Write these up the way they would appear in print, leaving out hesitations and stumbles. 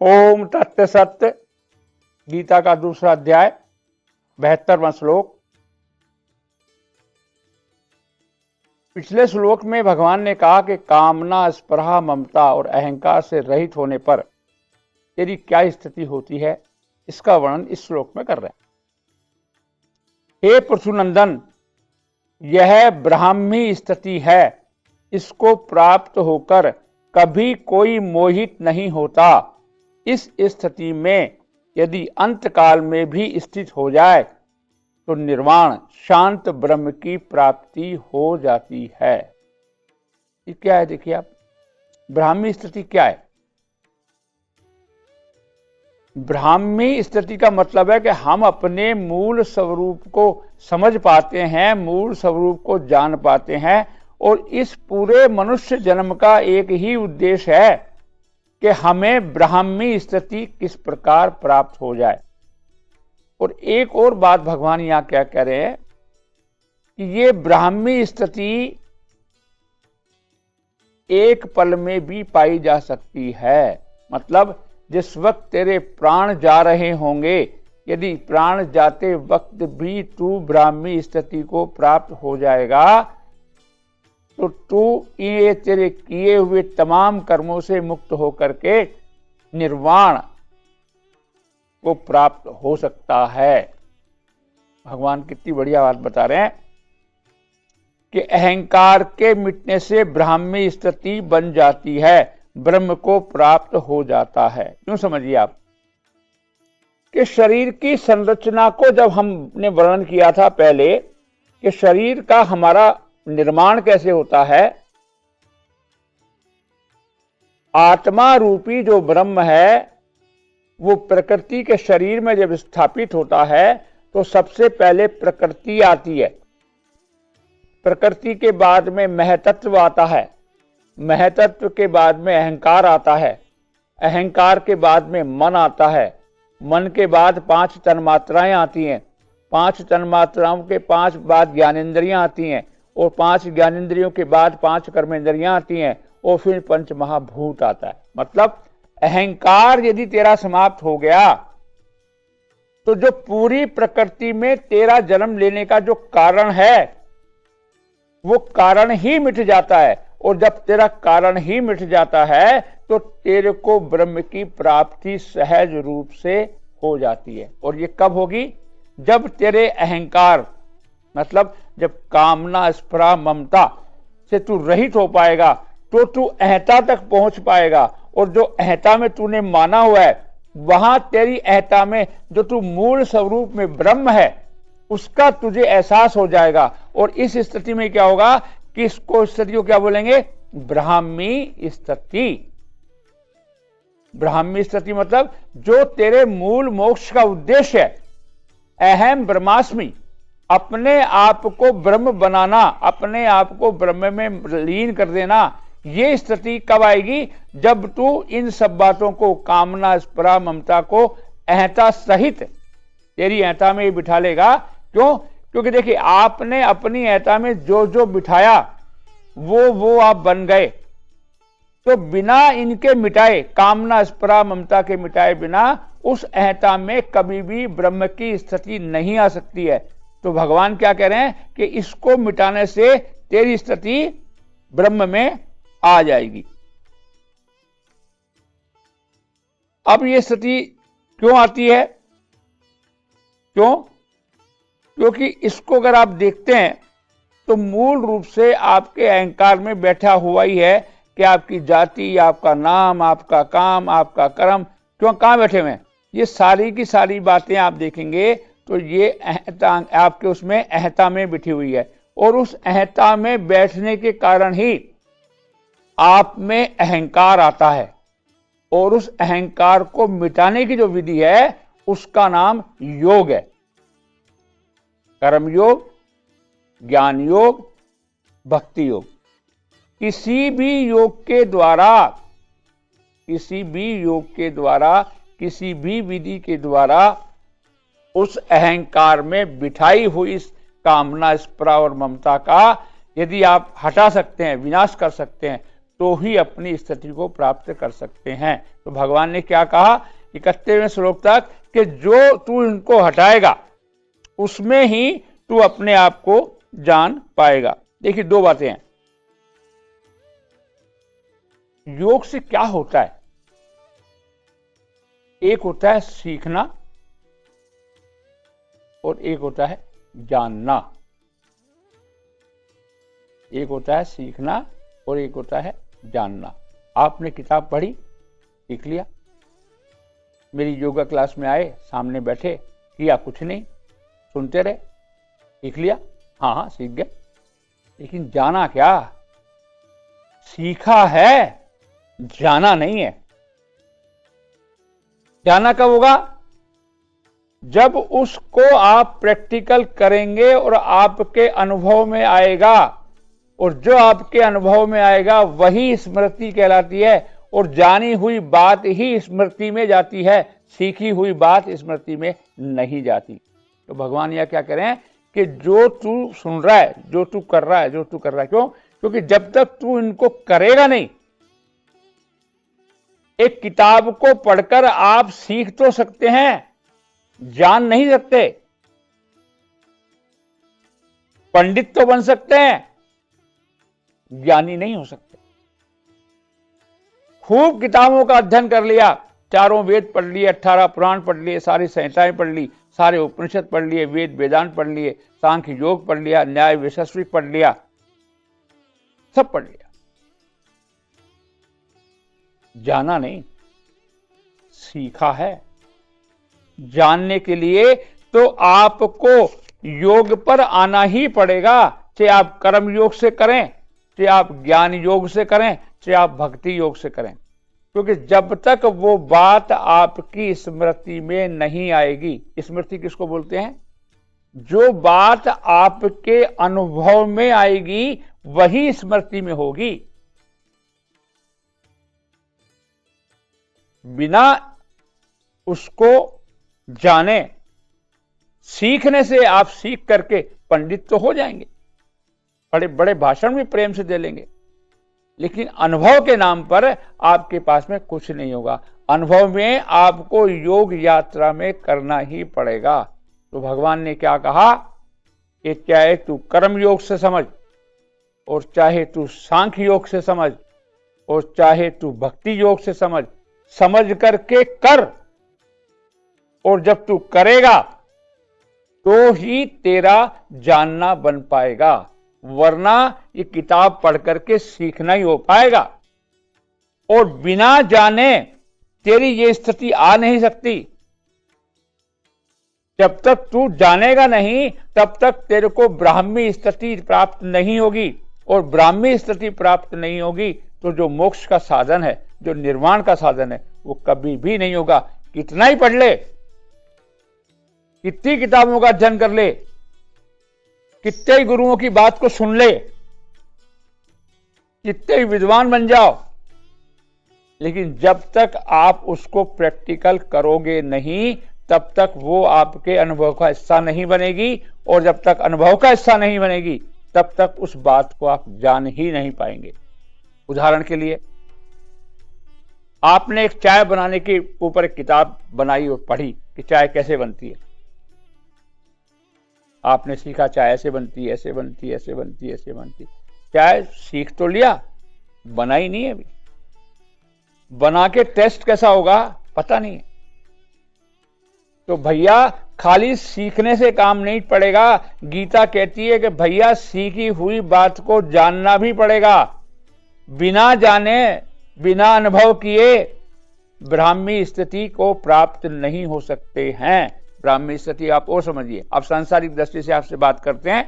ओम तत्व सत्य। गीता का दूसरा अध्याय 72वां श्लोक। पिछले श्लोक में भगवान ने कहा कि कामना, स्पृहा, ममता और अहंकार से रहित होने पर तेरी क्या स्थिति होती है, इसका वर्णन इस श्लोक में कर रहे हैं। हे पृथुनंदन, यह ब्राह्मी स्थिति है। इसको प्राप्त होकर कभी कोई मोहित नहीं होता। इस स्थिति में यदि अंतकाल में भी स्थित हो जाए तो निर्वाण, शांत ब्रह्म की प्राप्ति हो जाती है। ये क्या है? देखिए आप, ब्राह्मी स्थिति क्या है? ब्राह्मी स्थिति का मतलब है कि हम अपने मूल स्वरूप को समझ पाते हैं, मूल स्वरूप को जान पाते हैं, और इस पूरे मनुष्य जन्म का एक ही उद्देश्य है कि हमें ब्राह्मी स्थिति किस प्रकार प्राप्त हो जाए। और एक और बात भगवान यहां क्या कह रहे हैं कि ये ब्राह्मी स्थिति एक पल में भी पाई जा सकती है। मतलब जिस वक्त तेरे प्राण जा रहे होंगे, यदि प्राण जाते वक्त भी तू ब्राह्मी स्थिति को प्राप्त हो जाएगा तो तू ये तेरे किए हुए तमाम कर्मों से मुक्त होकर के निर्वाण को प्राप्त हो सकता है। भगवान कितनी बढ़िया बात बता रहे हैं कि अहंकार के मिटने से ब्राह्मी स्थिति बन जाती है, ब्रह्म को प्राप्त हो जाता है। क्यों? समझिए आप कि शरीर की संरचना को जब हमने वर्णन किया था पहले कि शरीर का हमारा निर्माण कैसे होता है, आत्मा रूपी जो ब्रह्म है वो प्रकृति के शरीर में जब स्थापित होता है तो सबसे पहले प्रकृति आती है। प्रकृति के बाद में महतत्व आता है, महतत्व के बाद में अहंकार आता है, अहंकार के बाद में मन आता है, मन के बाद 5 तन्मात्राएं आती हैं, 5 तन्मात्राओं के 5 बाद ज्ञानेंद्रियां आती हैं, और 5 ज्ञानेंद्रियों के बाद 5 कर्मेंद्रियां आती हैं, और फिर 5 महाभूत आता है। मतलब अहंकार यदि तेरा समाप्त हो गया तो जो पूरी प्रकृति में तेरा जन्म लेने का जो कारण है वो कारण ही मिट जाता है। और जब तेरा कारण ही मिट जाता है तो तेरे को ब्रह्म की प्राप्ति सहज रूप से हो जाती है। और ये कब होगी? जब तेरे अहंकार, मतलब जब कामना, स्पृहा, ममता से तू रहित हो पाएगा तो तू अहंता तक पहुंच पाएगा। और जो अहंता में तूने माना हुआ है, वहां तेरी अहंता में जो तू मूल स्वरूप में ब्रह्म है उसका तुझे एहसास हो जाएगा। और इस स्थिति में क्या होगा कि इसको स्थिति को क्या बोलेंगे? ब्राह्मी स्थिति। ब्राह्मी स्थिति मतलब जो तेरे मूल मोक्ष का उद्देश्य है, अहम ब्रह्मास्मि, अपने आप को ब्रह्म बनाना, अपने आप को ब्रह्म में लीन कर देना। ये स्थिति कब आएगी? जब तू इन सब बातों को, कामना, स्पृहा, ममता को अहंता सहित तेरी अहंता में बिठा लेगा। क्यों? क्योंकि देखिए, आपने अपनी अहंता में जो जो बिठाया वो आप बन गए। तो बिना इनके मिटाए, कामना, स्पृहा, ममता के मिटाए बिना उस अहंता में कभी भी ब्रह्म की स्थिति नहीं आ सकती है। तो भगवान क्या कह रहे हैं कि इसको मिटाने से तेरी स्थिति ब्रह्म में आ जाएगी। अब ये स्थिति क्यों आती है? क्यों? क्योंकि इसको अगर आप देखते हैं तो मूल रूप से आपके अहंकार में बैठा हुआ ही है कि आपकी जाति, आपका नाम, आपका काम, आपका कर्म। क्यों? कहां बैठे हुए हैं? ये सारी की सारी बातें आप देखेंगे तो ये अहंता आपके उसमें अहंता में बिठी हुई है। और उस अहंता में बैठने के कारण ही आप में अहंकार आता है। और उस अहंकार को मिटाने की जो विधि है उसका नाम योग है। कर्म योग, ज्ञान योग, भक्ति योग। किसी भी योग के द्वारा, किसी भी योग के द्वारा, किसी भी विधि के द्वारा उस अहंकार में बिठाई हुई कामना, स्पृहा और ममता का यदि आप हटा सकते हैं, विनाश कर सकते हैं, तो ही अपनी स्थिति को प्राप्त कर सकते हैं। तो भगवान ने क्या कहा 31वें श्लोक तक कि जो तू इनको हटाएगा उसमें ही तू अपने आप को जान पाएगा। देखिए दो बातें हैं, योग से क्या होता है, एक होता है सीखना और एक होता है जानना। एक होता है सीखना और एक होता है जानना। आपने किताब पढ़ी, सीख लिया, मेरी योगा क्लास में आए, सामने बैठे, किया कुछ नहीं, सुनते रहे, सीख लिया, हाँ सीख गए, लेकिन जाना क्या? सीखा है, जाना नहीं है। जाना कब होगा? जब उसको आप प्रैक्टिकल करेंगे और आपके अनुभव में आएगा, और जो आपके अनुभव में आएगा वही स्मृति कहलाती है, और जानी हुई बात ही स्मृति में जाती है, सीखी हुई बात स्मृति में नहीं जाती। तो भगवान यह क्या कह रहे हैं कि जो तू सुन रहा है, जो तू कर रहा है, क्यों? क्योंकि जब तक तू इनको करेगा नहीं, एक किताब को पढ़कर आप सीख तो सकते हैं, जान नहीं सकते। पंडित तो बन सकते हैं, ज्ञानी नहीं हो सकते। खूब किताबों का अध्ययन कर लिया, चारों वेद पढ़ लिए, 18 पुराण पढ़ लिए, सारी संहिताएं पढ़ ली, सारे उपनिषद पढ़ लिए, वेद वेदांत पढ़ लिए, सांख्य योग पढ़ लिया, न्याय वैशेषिक पढ़ लिया, सब पढ़ लिया, जाना नहीं, सीखा है। जानने के लिए तो आपको योग पर आना ही पड़ेगा, चाहे आप कर्म योग से करें, चाहे आप ज्ञान योग से करें, चाहे आप भक्ति योग से करें, क्योंकि जब तक वो बात आपकी स्मृति में नहीं आएगी। स्मृति किसको बोलते हैं? जो बात आपके अनुभव में आएगी वही स्मृति में होगी। बिना उसको जाने, सीखने से आप सीख करके पंडित तो हो जाएंगे, बड़े बड़े भाषण भी प्रेम से दे लेंगे, लेकिन अनुभव के नाम पर आपके पास में कुछ नहीं होगा। अनुभव में आपको योग यात्रा में करना ही पड़ेगा। तो भगवान ने क्या कहा कि चाहे तू कर्म योग से समझ, और चाहे तू सांख्य योग से समझ, और चाहे तू भक्ति योग से समझ, समझ करके कर, और जब तू करेगा तो ही तेरा जानना बन पाएगा, वरना ये किताब पढ़ करके सीखना ही हो पाएगा। और बिना जाने तेरी ये स्थिति आ नहीं सकती। जब तक तू जानेगा नहीं तब तक तेरे को ब्राह्मी स्थिति प्राप्त नहीं होगी, और ब्राह्मी स्थिति प्राप्त नहीं होगी तो जो मोक्ष का साधन है, जो निर्वाण का साधन है, वो कभी भी नहीं होगा। कितना ही पढ़ ले, कितनी किताबों का अध्ययन कर ले, कितने ही गुरुओं की बात को सुन ले, कितने ही विद्वान बन जाओ, लेकिन जब तक आप उसको प्रैक्टिकल करोगे नहीं तब तक वो आपके अनुभव का हिस्सा नहीं बनेगी, और जब तक अनुभव का हिस्सा नहीं बनेगी तब तक उस बात को आप जान ही नहीं पाएंगे। उदाहरण के लिए, आपने एक चाय बनाने के ऊपर एक किताब बनाई और पढ़ी कि चाय कैसे बनती है। आपने सीखा चाय ऐसे बनती है, ऐसे बनती है, ऐसे बनती है, ऐसे बनती है। चाय सीख तो लिया, बनाई नहीं है अभी। बना के टेस्ट कैसा होगा पता नहीं है। तो भैया खाली सीखने से काम नहीं पड़ेगा। गीता कहती है कि भैया सीखी हुई बात को जानना भी पड़ेगा। बिना जाने, बिना अनुभव किए ब्राह्मी स्थिति को प्राप्त नहीं हो सकते हैं। ब्राह्मी स्थिति आप और समझिए। आप सांसारिक दृष्टि से आपसे बात करते हैं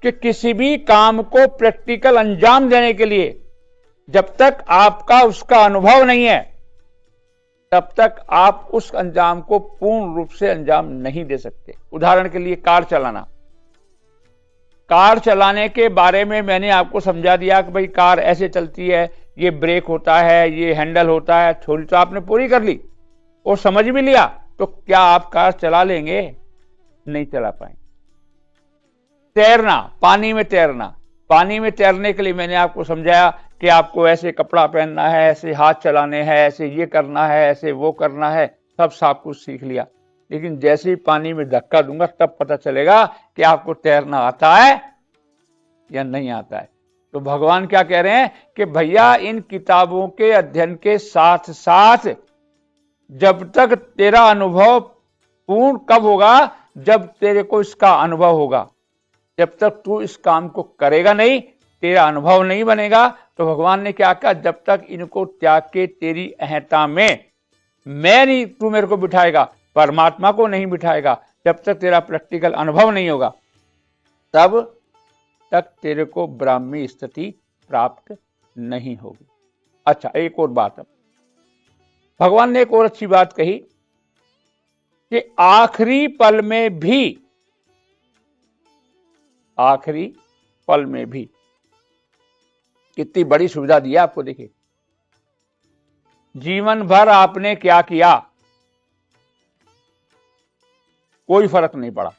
कि किसी भी काम को प्रैक्टिकल अंजाम देने के लिए जब तक आपका उसका अनुभव नहीं है तब तक आप उस अंजाम को पूर्ण रूप से अंजाम नहीं दे सकते। उदाहरण के लिए कार चलाना। कार चलाने के बारे में मैंने आपको समझा दिया कि भाई कार ऐसे चलती है, ये ब्रेक होता है, ये हैंडल होता है, थोड़ी तो आपने पूरी कर ली और समझ भी लिया, तो क्या आप कार चला लेंगे? नहीं चला पाएंगे। तैरना, पानी में तैरना, पानी में तैरने के लिए मैंने आपको समझाया कि आपको ऐसे कपड़ा पहनना है, ऐसे हाथ चलाने हैं, ऐसे ये करना है, ऐसे वो करना है, सब कुछ सीख लिया। लेकिन जैसे ही पानी में धक्का दूंगा तब पता चलेगा कि आपको तैरना आता है या नहीं आता है। तो भगवान क्या कह रहे हैं कि भैया इन किताबों के अध्ययन के साथ साथ जब तक तेरा अनुभव पूर्ण कब होगा, जब तेरे को इसका अनुभव होगा। जब तक तू इस काम को करेगा नहीं, तेरा अनुभव नहीं बनेगा। तो भगवान ने क्या कहा, जब तक इनको त्याग के तेरी अहंता में मैं नहीं, तू मेरे को बिठाएगा, परमात्मा को नहीं बिठाएगा, जब तक तेरा प्रैक्टिकल अनुभव नहीं होगा, तब तक तेरे को ब्राह्मी स्थिति प्राप्त नहीं होगी। अच्छा, एक और बात है, भगवान ने एक और अच्छी बात कही कि आखिरी पल में भी कितनी बड़ी सुविधा दी है आपको। देखिए, जीवन भर आपने क्या किया, कोई फर्क नहीं पड़ा।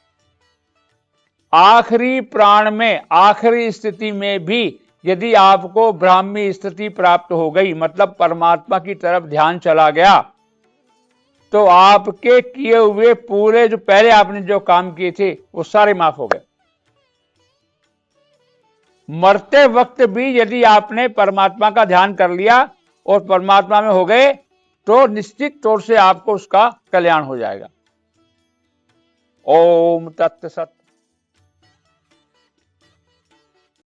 आखिरी प्राण में, आखिरी स्थिति में भी यदि आपको ब्राह्मी स्थिति प्राप्त हो गई, मतलब परमात्मा की तरफ ध्यान चला गया, तो आपके किए हुए पूरे जो पहले आपने जो काम किए थे वो सारे माफ हो गए। मरते वक्त भी यदि आपने परमात्मा का ध्यान कर लिया और परमात्मा में हो गए, तो निश्चित तौर से आपको उसका कल्याण हो जाएगा। ओम तत्सत।